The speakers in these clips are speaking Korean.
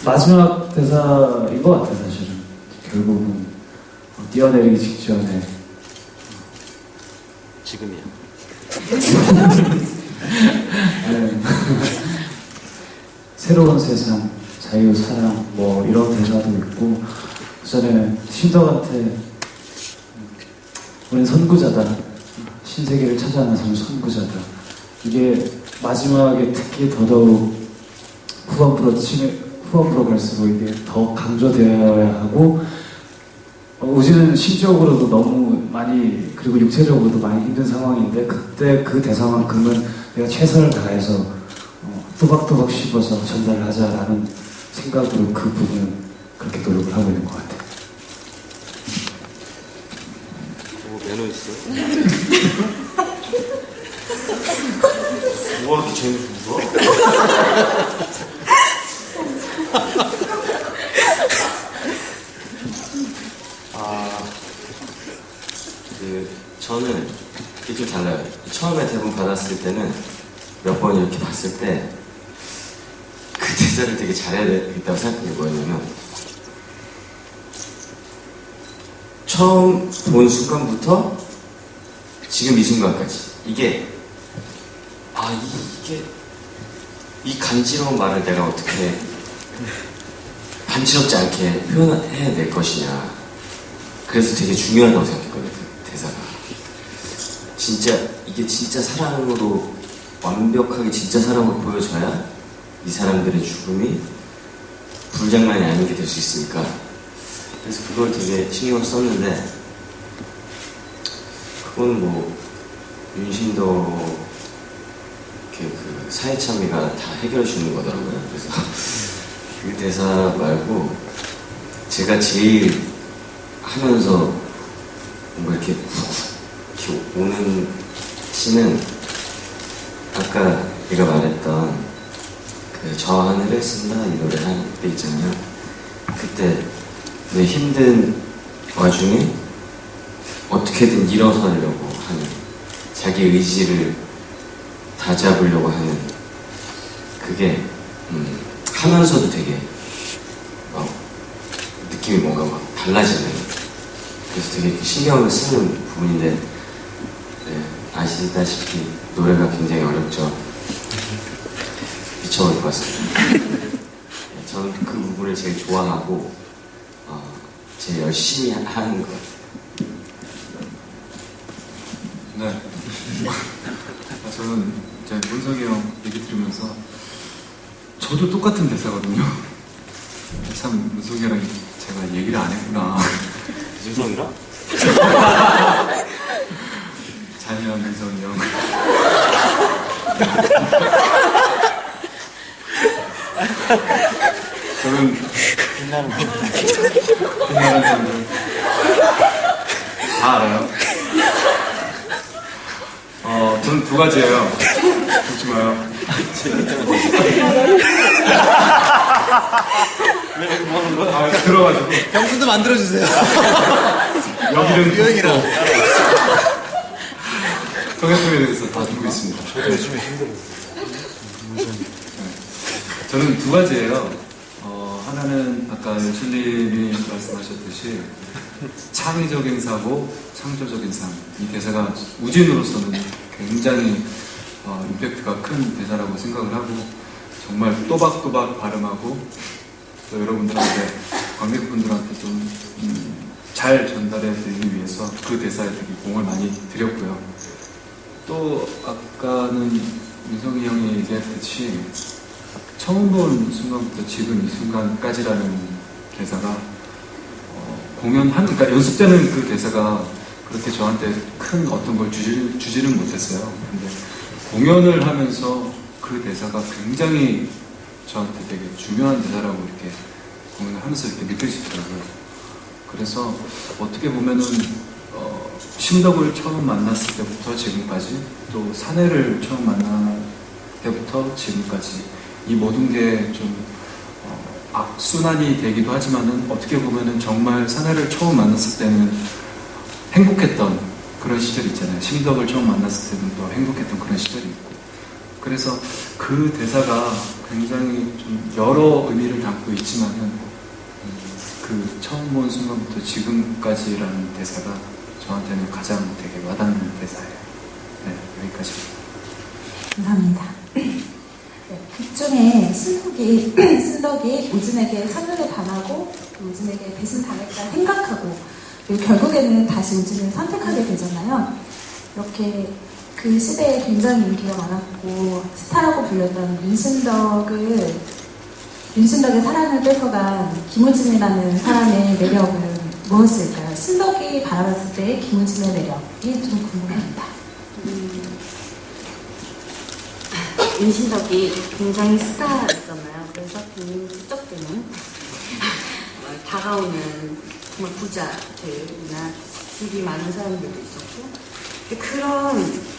마지막 대사인 것 같아요, 사실은. 결국은 뛰어내리기 직전에. 지금이야. 네. 새로운 세상, 자유, 사랑, 뭐 이런 대사도 있고, 그 전에 신덕한테 우린 선구자다, 신세계를 찾아 나선 선구자다. 이게 마지막에 특히 더더욱 후반부로 갈수록 이게 더 강조되어야 하고, 우진은 심적으로도 너무 많이, 그리고 육체적으로도 많이 힘든 상황인데, 그때 그 대사만큼은 내가 최선을 다해서 또박또박 씹어서 전달을 하자라는 생각으로 그 부분은 그렇게 노력을 하고 있는 것 같아요. 매너 있어. 뭐가 이렇게 재밌어? 저는 이게 좀 달라요. 처음에 대본 받았을 때는 몇 번 이렇게 봤을 때 그 대사를 되게 잘해야 되겠다고 생각한 게 뭐였냐면, 처음 본 순간부터 지금 이 순간까지 이게 이 간지러운 말을 내가 어떻게 간지럽지 않게 표현해야 될 것이냐. 그래서 되게 중요하다고 생각했거든요, 그 대사가. 이게 진짜 사랑으로, 완벽하게 진짜 사랑으로 보여줘야 이 사람들의 죽음이 불장난이 아닌 게 될 수 있으니까. 그래서 그걸 되게 신경을 썼는데, 그건 뭐 윤신도 그 사회참미가 다 해결해 주는 거더라고요. 그래서 그 대사 말고 제가 제일 하면서 뭔가 이렇게 오는 씬은 아까 내가 말했던 그 저 하늘을 쓴다 이 노래 할 때 있잖아요. 그때 내 힘든 와중에 어떻게든 일어서려고 하는, 자기 의지를 다잡으려고 하는, 그게 하면서도 되게 느낌이 뭔가 막 달라지는, 그래서 되게 신경을 쓰는 부분인데, 네, 아시다시피 노래가 굉장히 어렵죠. 미쳐버릴 것 같습니다. 네, 저는 그 부분을 제일 좋아하고 제일 열심히 하는 것 같아요. 네. 저는 이제 문성이 형 얘기 들으면서 저도 똑같은 대사거든요. 참 문성이 형이랑 제가 얘기를 안 했구나. 윤성이랑? 자녀 문성이 형. 저는 빛나는 사람들 다 알아요. 저는 두 가지예요. 듣지 마요. 들어가지고 형수도 만들어주세요. 여기는 유형이랑 통역통에 대해서 다 듣고 있습니다. 저도 요즘에 힘들어요. 저는 두 가지예요. 하나는 아까 열철님이 말씀하셨듯이 창의적인 사고, 창조적인 삶. 이 대사가 우진으로서는 굉장히 임팩트가 큰 대사라고 생각을 하고, 정말 또박또박 발음하고 또 여러분들한테, 관객분들한테 좀 잘 전달해 드리기 위해서 그 대사에 되게 공을 많이 드렸고요. 또 아까는 민성이 형이 얘기했듯이 처음 본 순간부터 지금 이 순간까지라는 대사가 그러니까 연습 때는 그 대사가 그렇게 저한테 큰 어떤 걸 주지는 못했어요. 근데 공연을 하면서 그 대사가 굉장히 저한테 되게 중요한 대사라고 이렇게 공연을 하면서 이렇게 느껴지더라고요. 그래서 어떻게 보면은 신덕을 처음 만났을 때부터 지금까지, 또 사내를 처음 만날 때부터 지금까지 이 모든 게 좀 악순환이 되기도 하지만은, 어떻게 보면은 정말 사내를 처음 만났을 때는 행복했던 그런 시절이 있잖아요. 신덕을 처음 만났을 때는 또 행복했던 그런 시절이 있고, 그래서 그 대사가 굉장히 좀 여러 의미를 담고 있지만은 그 처음 본 순간부터 지금까지라는 대사가 저한테는 가장 되게 와닿는 대사예요. 네, 여기까지입니다. 감사합니다. 네, 극 중에 신덕이 우진에게 첫눈에 반하고 우진에게 배신당했다 생각하고 그리고 결국에는 다시 우진을 선택하게 되잖아요. 이렇게 그 시대에 굉장히 인기가 많았고 스타라고 불렸던 윤신덕의 사랑을 뺏어간 김우진이라는 사람의 매력은 무엇일까요? 신덕이 바라봤을 때 김우진의 매력이 좀 궁금합니다. 윤신덕이 굉장히 스타였잖아요. 그래서 굉장히 축적되는 다가오는 정말 부자들이나 집이 많은 사람들도 있었고 그런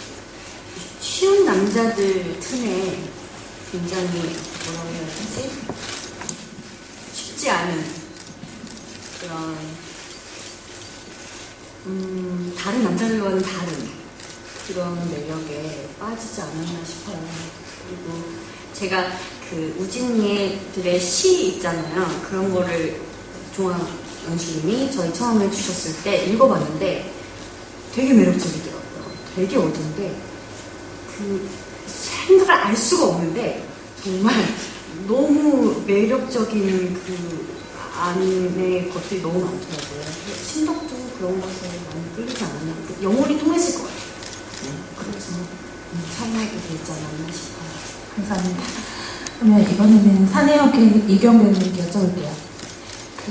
쉬운 남자들 틈에 굉장히 뭐라고 해야 되지? 쉽지 않은 그런 다른 남자들과는 다른 그런 매력에 빠지지 않았나 싶어요. 그리고 제가 그 우진이들의 시 있잖아요. 그런 거를 종합연수님이 저희 처음 해주셨을 때 읽어봤는데 되게 매력적이더라고요. 되게 어딘데 그 생각을 알 수가 없는데 정말 너무 매력적인 그 안에 것들이 너무 많더라고요. 신덕도 그런 것에 많이 끌리지 않았나. 영혼이 통했을 것 같아요. 그래서 참여하게 되지 않았나 싶어요. 감사합니다. 그러면 이번에는 사내역의 이경배님께 여쭤볼게요. 그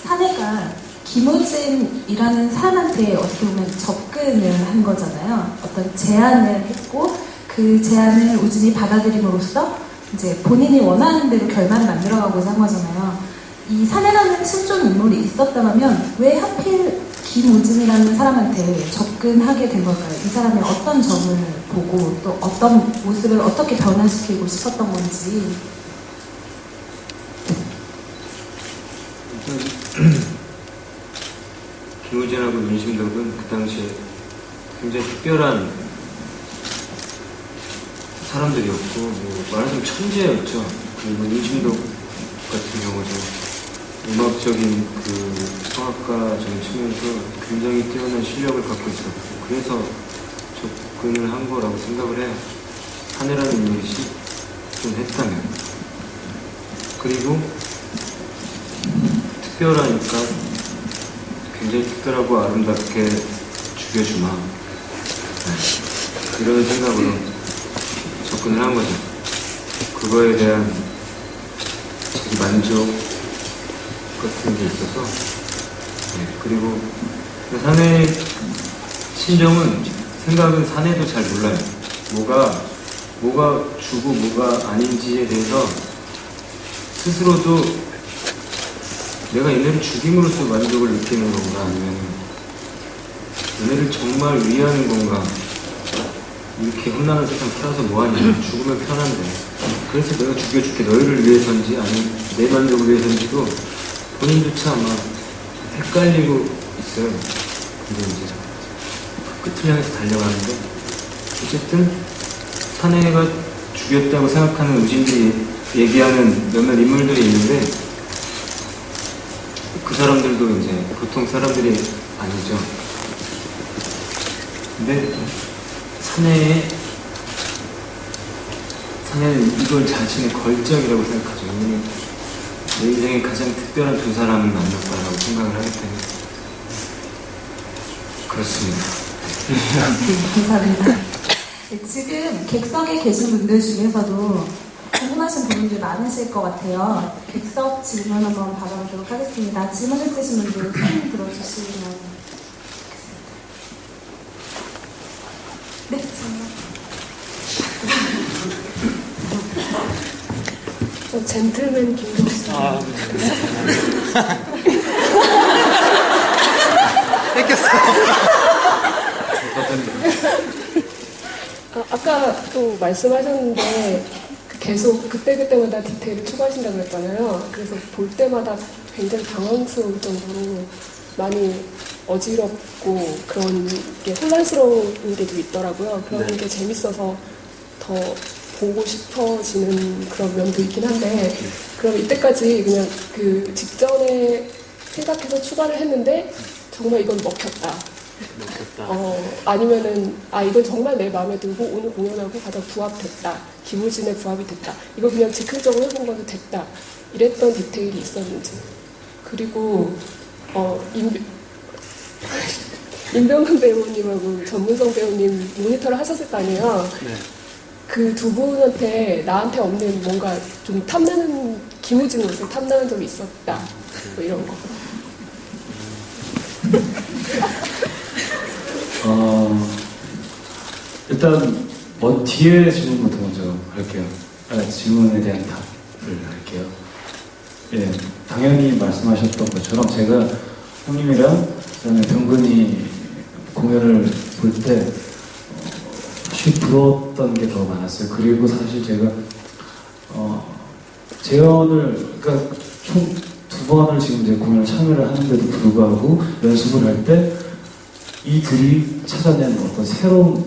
사내가 김우진이라는 사람한테 어떻게 보면 접근을 한 거잖아요. 어떤 제안을 했고 그 제안을 우진이 받아들임으로써 이제 본인이 원하는 대로 결말을 만들어가고자 한 거잖아요. 이 사내라는 실존 인물이 있었다면 왜 하필 김우진이라는 사람한테 접근하게 된 걸까요? 이 사람의 어떤 점을 보고 또 어떤 모습을 어떻게 변화시키고 싶었던 건지. 김우진하고 윤신덕은 그 당시에 굉장히 특별한 사람들이었고 말하자면 천재였죠. 그리고 윤신덕 같은 경우도 음악적인 그 성악가적인 측면에서 굉장히 뛰어난 실력을 갖고 있었고 그래서 접근을 한 거라고 생각을 해요. 사내라는 인물이 좀 했다면. 그리고 특별하니까 굉장히 특별하고 아름답게 죽여주마. 이런 생각으로 접근을 한 거죠. 그거에 대한 자기 만족 같은 게 있어서. 그리고 사내 심정은 생각은 사내도 잘 몰라요. 뭐가 주고 뭐가 아닌지에 대해서 스스로도 내가 얘네를 죽임으로써 만족을 느끼는 건가 아니면 얘네를 정말 위하는 건가. 이렇게 험난한 세상 살아서 뭐하냐. 죽으면 편한데 그래서 내가 죽여줄게 너희를 위해서인지 아니면 내 만족을 위해서인지도 본인조차 아마 헷갈리고 있어요. 근데 이제 그 끝을 향해서 달려가는데 어쨌든 사내가 죽였다고 생각하는 우진들이 얘기하는 몇몇 인물들이 있는데 그 사람들도 이제 보통 사람들이 아니죠. 근데 사내는 이걸 자신의 걸작이라고 생각하죠. 왜냐면 내 인생에 가장 특별한 두 사람을 만났다라고 생각을 하기 때문에 그렇습니다. 감사합니다. 네, 지금 객석에 계신 분들 중에서도 궁금하신 부분들 많으실 것 같아요. 객석 질문 한번 받아보도록 하겠습니다. 질문 있으신 분들 손 들어주시면 좋겠습니다. 네, 질문. 젠틀맨 김동수. 뺏겼어. 아까 또 말씀하셨는데 계속 그때마다 디테일을 추가하신다고 했잖아요. 그래서 볼 때마다 굉장히 당황스러울 정도로 많이 어지럽고 그런 게 혼란스러운 게 좀 있더라고요. 그런 게 재밌어서 더 보고 싶어지는 그런 면도 있긴 한데, 그럼 이때까지 그냥 그 직전에 생각해서 추가를 했는데 정말 이건 먹혔다. 아니면은 이건 정말 내 마음에 들고 오늘 공연하고 가장 부합됐다. 김우진의 부합이 됐다. 이거 그냥 즉흥적으로 해본 건데 됐다. 이랬던 디테일이 있었는지. 그리고 임병헌 배우님하고 전문성 배우님 모니터를 하셨을 거 아니에요. 네. 그 두 분한테 나한테 없는 뭔가 좀 탐나는, 김우진으로서 탐나는 점이 있었다. 뭐 이런 거. 일단 뒤에 질문부터 먼저 할게요. 질문에 대한 답을 할게요. 예, 당연히 말씀하셨던 것처럼 제가 형님이랑 그다음에 병근이 공연을 볼 때 사실 부러웠던 게 더 많았어요. 그리고 사실 제가 재연을 그러니까 총 2번을 지금 이제 공연을 참여를 하는데도 불구하고 연습을 할 때 이 둘이 찾아낸 어떤 새로운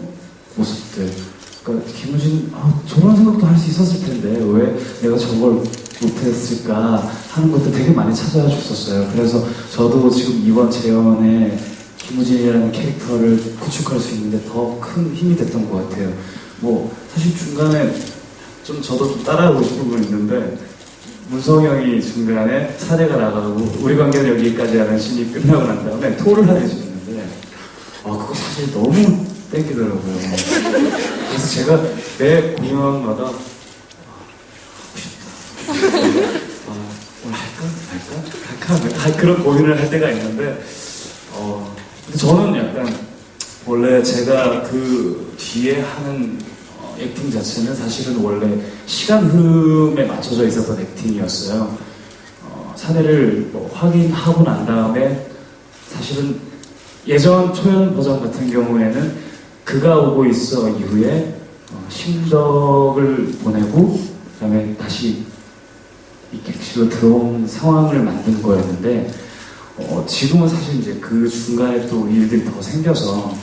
모습들. 그러니까 김우진 저런 생각도 할 수 있었을 텐데 왜 내가 저걸 못했을까 하는 것도 되게 많이 찾아와 줬었어요. 그래서 저도 지금 이번 재연에 김우진이라는 캐릭터를 구축할 수 있는데 더 큰 힘이 됐던 것 같아요. 뭐 사실 중간에 좀 저도 좀 따라하고 싶은 건 있는데 문성이 형이 중간에 사례가 나가고 우리 관계는 여기까지 하는 신이 끝나고 난 다음에 토를 하게 해주는데 그거 사실 너무 땡기더라고요. 그래서 제가 매 공연마다 하고 싶다. 오늘 할까? 그런 고민을 할 때가 있는데 근데 저는 약간 원래 제가 그 뒤에 하는 액팅 자체는 사실은 원래 시간 흐름에 맞춰져 있었던 액팅이었어요. 사례를 확인하고 난 다음에 사실은 예전 초연 버전 같은 경우에는 그가 오고 있어 이후에 심덕을 보내고 그다음에 다시 이 객실로 들어온 상황을 만든 거였는데 지금은 사실 이제 그 중간에 또 일들이 더 생겨서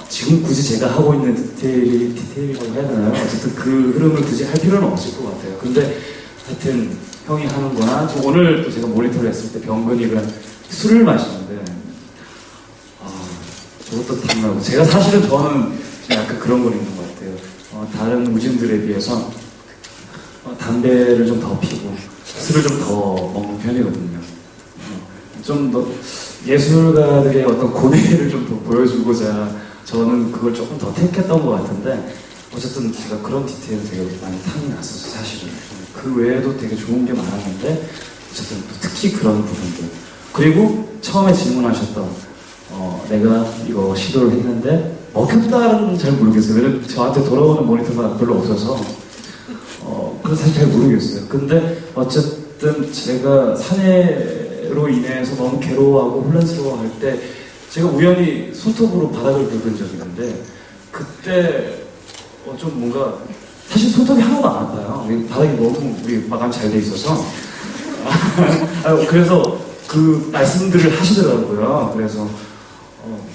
지금 굳이 제가 하고 있는 디테일이라고 해야 되나요? 어쨌든 그 흐름을 굳이 할 필요는 없을 것 같아요. 근데 하여튼 형이 하는 거나 오늘 또 제가 모니터를 했을 때 병근이가 술을 마시는데 저것도 탐나고 제가 사실은 저는 약간 그런 건 있는 것 같아요. 다른 우진들에 비해서 담배를 좀 더 피고 술을 좀 더 먹는 편이거든요. 좀 더 예술가들의 어떤 고뇌를 좀 더 보여주고자 저는 그걸 조금 더 택했던 것 같은데 어쨌든 제가 그런 디테일을 되게 많이 탐이 났었어요. 사실은 그 외에도 되게 좋은 게 많았는데 어쨌든 또 특히 그런 부분들 그리고 처음에 질문하셨던 내가 이거 시도를 했는데 먹혔다는 잘 모르겠어요. 왜냐면 저한테 돌아오는 모니터가 별로 없어서 그래서 사실 잘 모르겠어요. 근데 어쨌든 제가 사내로 인해서 너무 괴로워하고 혼란스러워할 때 제가 우연히 손톱으로 바닥을 긁은 적이 있는데 그때 좀 뭔가 사실 손톱이 하나도 안 아파요. 바닥이 너무 우리 마감이 잘 돼 있어서 그래서 그 말씀들을 하시더라고요. 그래서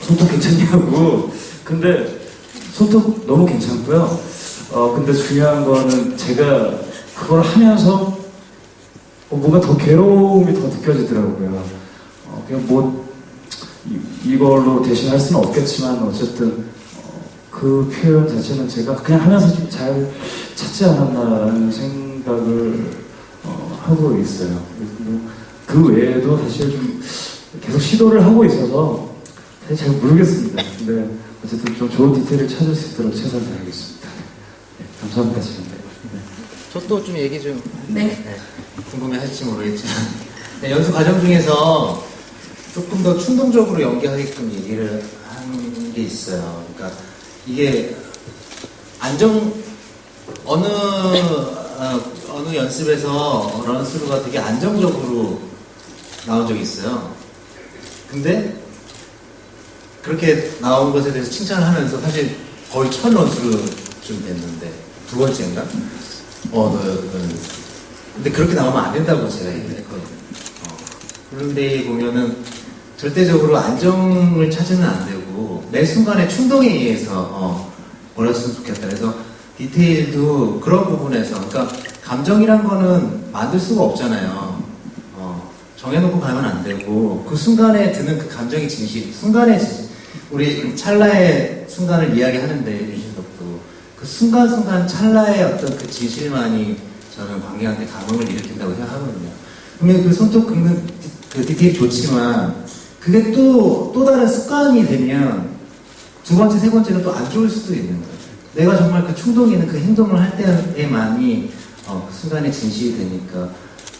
손톱 괜찮냐고. 근데 손톱 너무 괜찮고요. 근데 중요한 거는 제가 그걸 하면서 뭔가 더 괴로움이 더 느껴지더라고요. 그냥 뭐 이걸로 대신할 수는 없겠지만 어쨌든 그 표현 자체는 제가 그냥 하면서 좀 잘 찾지 않았나라는 생각을 하고 있어요. 그 외에도 사실 좀 계속 시도를 하고 있어서 사실 잘 모르겠습니다. 근데 어쨌든 좀 좋은 디테일을 찾을 수 있도록 최선을 다하겠습니다. 네, 감사합니다. 지금. 네. 저도 좀 얘기 좀 네. 궁금해 하실지 모르겠지만 네, 연습 과정 중에서 조금 더 충동적으로 연기하게끔 얘기를 한 게 있어요. 그러니까 이게 어느 연습에서 런스루가 되게 안정적으로 나온 적이 있어요. 근데 그렇게 나온 것에 대해서 칭찬을 하면서 사실 거의 첫 런스루쯤 됐는데 두 번째인가? 근데 그렇게 나오면 안 된다고 제가 얘기를 했거든요. 그런데 보면은 절대적으로 안정을 찾으면 안 되고 매 순간의 충동에 의해서 벌었으면 좋겠다. 그래서 디테일도 그런 부분에서, 그러니까 감정이란 거는 만들 수가 없잖아요. 정해놓고 가면 안 되고, 그 순간에 드는 그 감정의 진실, 순간의 진실, 우리 찰나의 순간을 이야기하는데, 유진석도 그 순간순간 찰나의 어떤 그 진실만이 저는 관객한테 감흥을 일으킨다고 생각하거든요. 그러면 그 손톱 긁는 그 디테일이 좋지만, 그게 또 다른 습관이 되면, 두 번째, 세 번째는 또 안 좋을 수도 있는 거예요. 내가 정말 그 충동이 있는 그 행동을 할 때에만이 그 순간에 진실이 되니까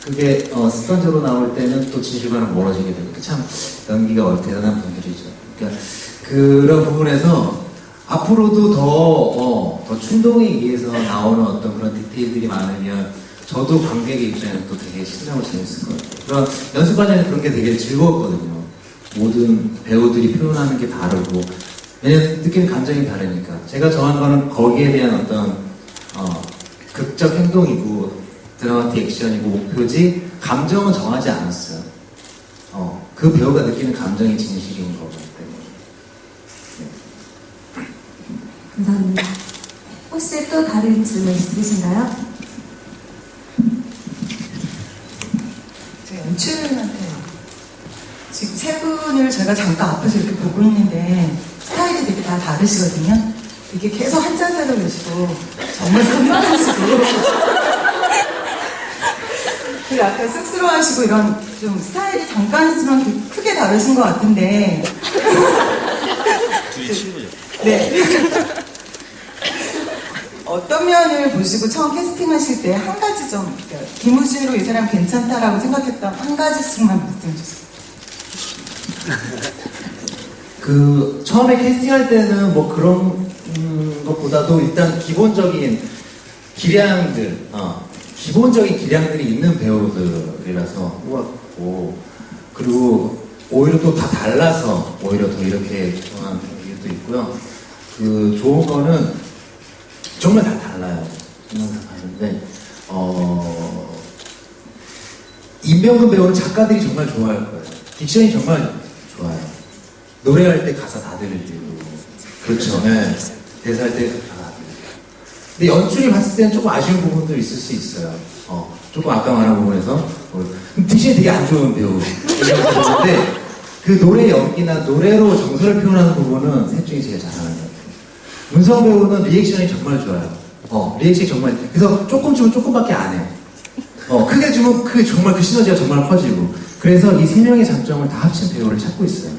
그게 습관적으로 나올 때는 또 진실과는 멀어지게 되니까 참 연기가 대단한 분들이죠. 그러니까 그런 부분에서 앞으로도 더 충동에 의해서 나오는 어떤 그런 디테일들이 많으면 저도 관객의 입장에서 또 되게 신나고 재밌을 것 같아요. 그런 연습 과정에 그런 게 되게 즐거웠거든요. 모든 배우들이 표현하는 게 다르고 왜냐면 느끼는 감정이 다르니까. 제가 정한 거는 거기에 대한 어떤 극적 행동이고 드라마틱 액션이고 목표지 감정은 정하지 않았어요. 그 배우가 느끼는 감정이 진실인 거기 때문에. 감사합니다. 혹시 또 다른 질문 있으신가요? 제 연출한테 지금 세 분을 제가 잠깐 앞에서 이렇게 보고 있는데 스타일이 되게 다 다르시거든요. 이게 계속 한 자세로 계시고 정말 선명하시고 그 약간 쑥스러워하시고 이런 좀 스타일이 잠깐이지만 크게 다르신 것 같은데 둘이 친구죠. 네. 어떤 면을 보시고 처음 캐스팅하실 때 한 가지 좀 김우진으로 이 사람 괜찮다라고 생각했던 한 가지씩만 말씀해 주세요. 그 처음에 캐스팅할 때는 뭐 그런 것보다도 일단 기본적인 기량들, 기본적인 기량들이 있는 배우들이라서 뽑았고, 그리고 오히려 또 다 달라서 오히려 더 이렇게 좋아하는 배우들도 있고요. 그 좋은 거는 정말 다 달라요. 항상 봤는데 임병근 배우는 작가들이 정말 좋아할 거예요. 딕션이 정말 좋아요. 노래할 때 가사 다 들리고, 그렇죠. 네. 대사할 때 가사 다 들리고. 근데 연출이 봤을 때는 조금 아쉬운 부분도 있을 수 있어요. 조금 아까 말한 부분에서 딕션이 되게 안 좋은 배우인데 그 노래 연기나 노래로 정서를 표현하는 부분은 셋 중에 제일 잘하는 것 같아요. 문성 배우는 리액션이 정말 좋아요. 리액션이 정말, 그래서 조금 주면 조금밖에 안 해요. 크게 주면 정말 그 시너지가 정말 커지고. 그래서 이 세 명의 장점을 다 합친 배우를 찾고 있어요.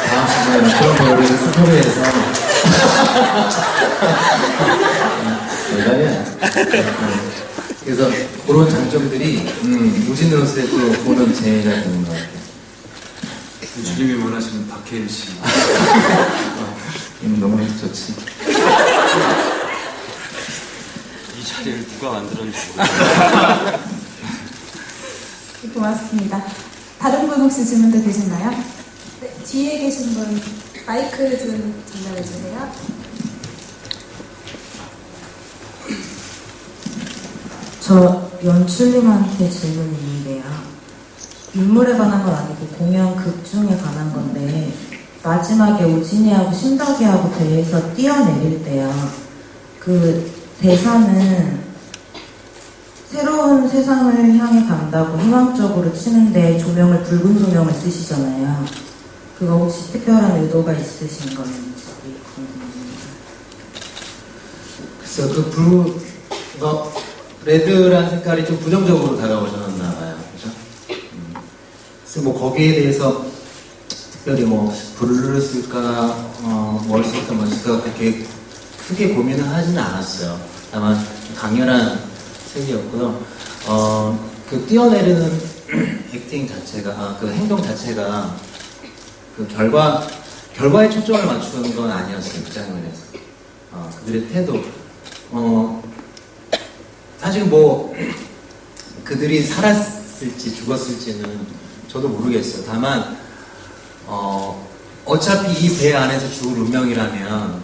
다음 시간에 그런 배우를 섭외해서. 왜냐면, 그래서 그런 장점들이, 우진으로서의 또 보는 재미가 되는 것 같아요. 주님이 원하시는 박해일 씨. 너무 좋지. 이 자리를 누가 만들었는지 모르겠어요. 고맙습니다. 다른 분 혹시 질문도 되셨나요? 네, 뒤에 계신 분 마이크 좀 전달해 주세요. 저 연출님한테 질문이 있는데요. 인물에 관한 건 아니고 공연 극 중에 관한 건데 마지막에 우진이하고 신덕이하고 대해서 뛰어내릴 때요. 그 대사는 새로운 세상을 향해 간다고 희망적으로 치는데 조명을 붉은 조명을 쓰시잖아요. 그거 혹시 특별한 의도가 있으신 건지 궁금합니다. 그래서 그 레드라는 색깔이 좀 부정적으로 다가오셨나 봐요. 그죠? 그래서 뭐 거기에 대해서 특별히 뭐 블루를 쓸까, 뭘 쓸까, 그렇게 크게 고민을 하지는 않았어요. 다만 강렬한 색이었고요. 그 뛰어내리는 액팅 자체가, 그 행동 자체가 그 결과에 초점을 맞추는 건 아니었어요. 그 장면에서. 그들의 태도. 사실 뭐 그들이 살았을지 죽었을지는 저도 모르겠어요. 다만 어차피 이 배 안에서 죽을 운명이라면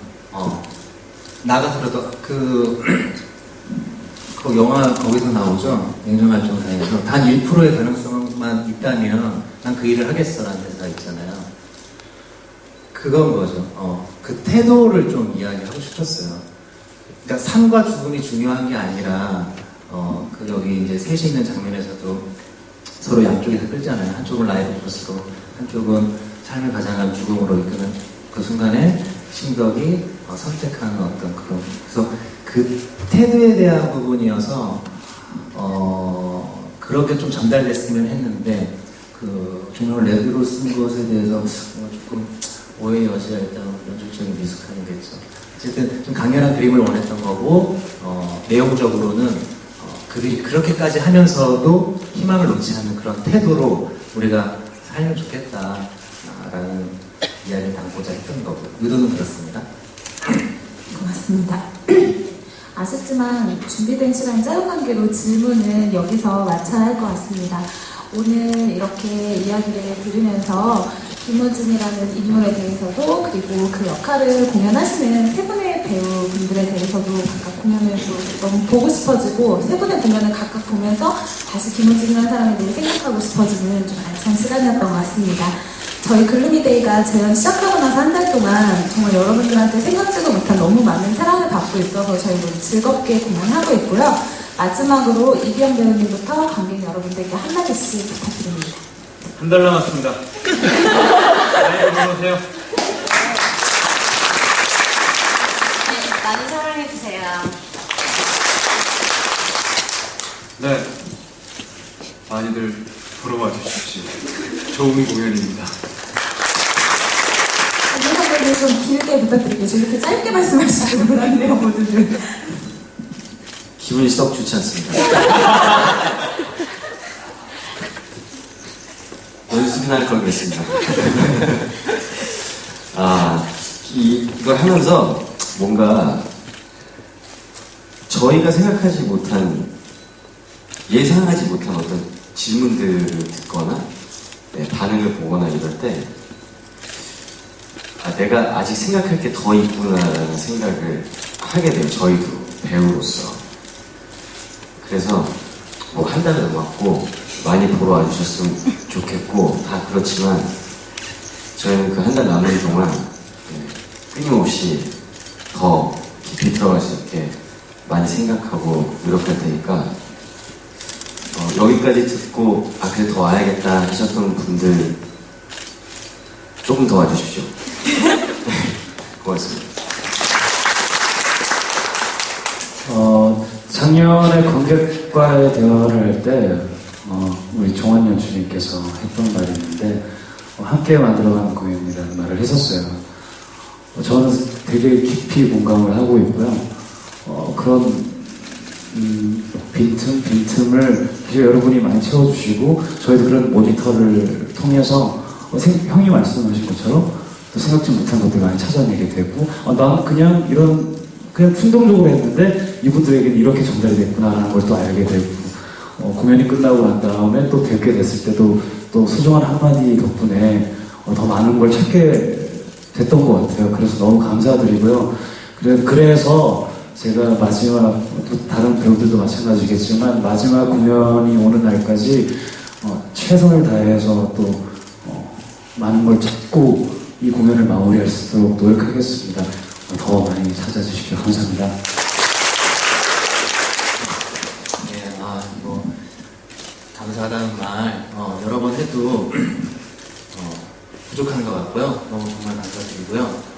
나가서라도 그 영화 거기서 나오죠. 냉정할 정사에서 단 1%의 가능성만 있다면 난 그 일을 하겠어라는 대사가 있잖아요. 그건 거죠. 그 태도를 좀 이야기하고 싶었어요. 그러니까 삶과 죽음이 중요한 게 아니라 그 여기 이제 셋이 있는 장면에서도 서로 양쪽에서 끌잖아요. 한쪽은 라이브 포스로, 한쪽은 삶을 가장한 죽음으로 이끄는 그 순간에 신덕이 선택하는 어떤 그런, 그래서 그 태도에 대한 부분이어서 그렇게 좀 전달됐으면 했는데 그 조명을 레드로 쓴 것에 대해서 조금 오해의 여지가 있다는 연출적인 미숙함이 겠죠. 어쨌든 좀 강렬한 그림을 원했던 거고 내용적으로는 그렇게까지 하면서도 희망을 놓지 않는 그런 태도로 우리가 살면 좋겠다라는 이야기를 담고자 했던 거고 의도는 그렇습니다. 고맙습니다. 아쉽지만 준비된 시간 짧은 관계로 질문은 여기서 마쳐야 할 것 같습니다. 오늘 이렇게 이야기를 들으면서 김우진이라는 인물에 대해서도 그리고 그 역할을 공연하시는 세 분의 배우분들에 대해서도 각각 공연을 너무 보고 싶어지고 세 분의 공연을 각각 보면서 다시 김우진이라는 사람에 대해 생각하고 싶어지는 좀 알찬 시간이었던 것 같습니다. 저희 글루미데이가 재연 시작하고 나서 한 달 동안 정말 여러분들한테 생각지도 못한 너무 많은 사랑을 받고 있어서 저희 너무 즐겁게 공연하고 있고요. 마지막으로 이기영 배우님부터 관객 여러분들께 한마디씩 부탁드립니다. 한 달 남았습니다. 많이 들어오세요. 네, 많이 사랑해주세요. 네, 많이들 보러 와주십시오. 좋은 공연입니다. 선생님들 좀 길게 부탁드릴게요. 지금 이렇게 짧게 말씀하시는 분 아니네요, 모두들. 기분이 썩 좋지 않습니다. 연습이나 할 걸 그랬습니다. 이걸 하면서 뭔가 저희가 생각하지 못한, 예상하지 못한 어떤 질문들을 듣거나 반응을 보거나 이럴 때 내가 아직 생각할 게 더 있구나라는 생각을 하게 돼요. 저희도 배우로서. 그래서 뭐 한 달은 넘었고 많이 보러 와주셨으면 좋겠고 다 그렇지만 저희는 그 한 달 남은 동안 끊임없이 더 깊이 들어갈 수 있게 많이 생각하고 노력할 테니까 여기까지 듣고 그래 더 와야겠다 하셨던 분들 조금 더 와주십시오. 고맙습니다. 작년에 관객과의 대화를 할 때 우리 종환 연출님께서 했던 말이 있는데 함께 만들어가는 공연이라는 말을 했었어요. 저는 되게 깊이 공감을 하고 있고요. 그런 빈틈을 여러분이 많이 채워주시고 저희도 그런 모니터를 통해서 형이 말씀하신 것처럼 또 생각지 못한 것들 많이 찾아내게 되고 난 그냥 충동적으로 했는데 이분들에게는 이렇게 전달이 됐구나라는 걸 또 알게 되고 공연이 끝나고 난 다음에 또 뵙게 됐을 때도 또 소중한 한마디 덕분에 더 많은 걸 찾게 됐던 것 같아요. 그래서 너무 감사드리고요. 그래서 제가 마지막, 또 다른 배우들도 마찬가지겠지만 마지막 공연이 오는 날까지 최선을 다해서 또 많은 걸 찾고 이 공연을 마무리할 수 있도록 노력하겠습니다. 더 많이 찾아주십시오. 감사합니다. 네, 감사하다는 말 여러 번 해도 부족한 것 같고요. 너무 정말 감사드리고요.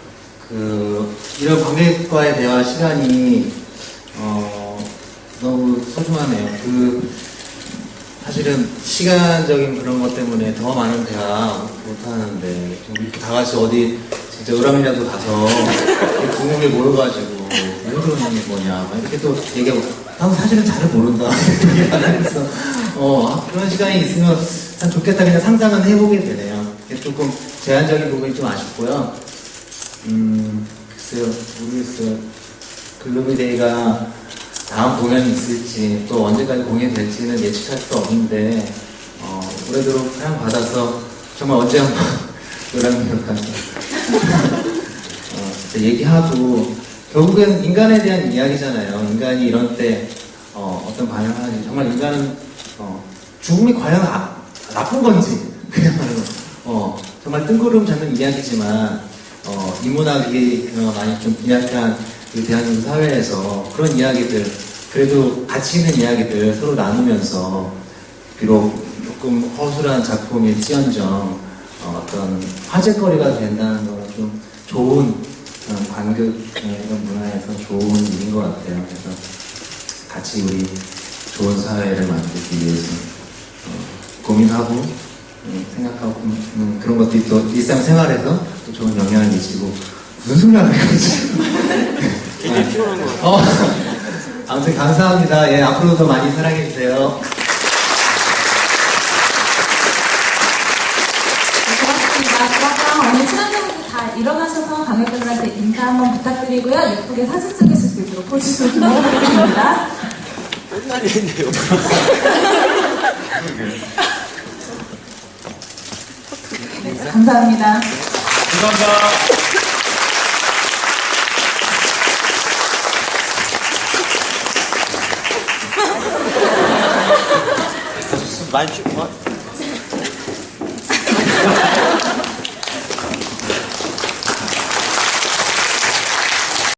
이런 관객과의 대화 시간이 너무 소중하네요. 사실은 시간적인 그런 것 때문에 더 많은 대화 못하는데 이렇게 다 같이 어디 진짜 의람이라도 가서 궁금해 모여가지고 왜 그러는 게 뭐냐 이렇게 또 얘기하고 나도 사실은 잘 모른다 그래서 그런 시간이 있으면 참 좋겠다 그냥 상상은 해보게 되네요. 조금 제한적인 부분이 좀 아쉽고요. 글쎄요, 모르겠어요. 글루미데이가 다음 공연이 있을지 또 언제까지 공연이 될지는 예측할 수 없는데 올해도 사랑 받아서 정말 언제 한번 노랑이로 가서 진짜 얘기하고 결국엔 인간에 대한 이야기잖아요. 인간이 이런 때 어떤 반응을 하는지 정말 인간은 죽음이 과연 나쁜 건지 그야말로 정말 뜬구름 잡는 이야기지만 인문학이 많이 좀 빈약한 우리 대한민국 사회에서 그런 이야기들, 그래도 가치 있는 이야기들 서로 나누면서 비록 조금 허술한 작품일지언정 어떤 화제거리가 된다는 건 좀 좋은 관객 이런 문화에서 좋은 일인 것 같아요. 그래서 같이 우리 좋은 사회를 만들기 위해서 고민하고 생각하고 그런 것들이 또 일상생활에서 또 좋은 영향을 미치고 무슨 소리 하는 거지? 굉장히 피곤한 것 같아요. 아무튼 감사합니다. 예, 앞으로도 많이 사랑해주세요. 고맙습니다. 그럼 오늘 출연자분들 다 일어나셔서 관객분들한테 인사 한번 부탁드리고요. 예쁘게 사진 찍으실 수 있도록 포즈 좀 부탁드립니다. 끝날이 했네요. 네, 감사합니다. 감사합니다. 많이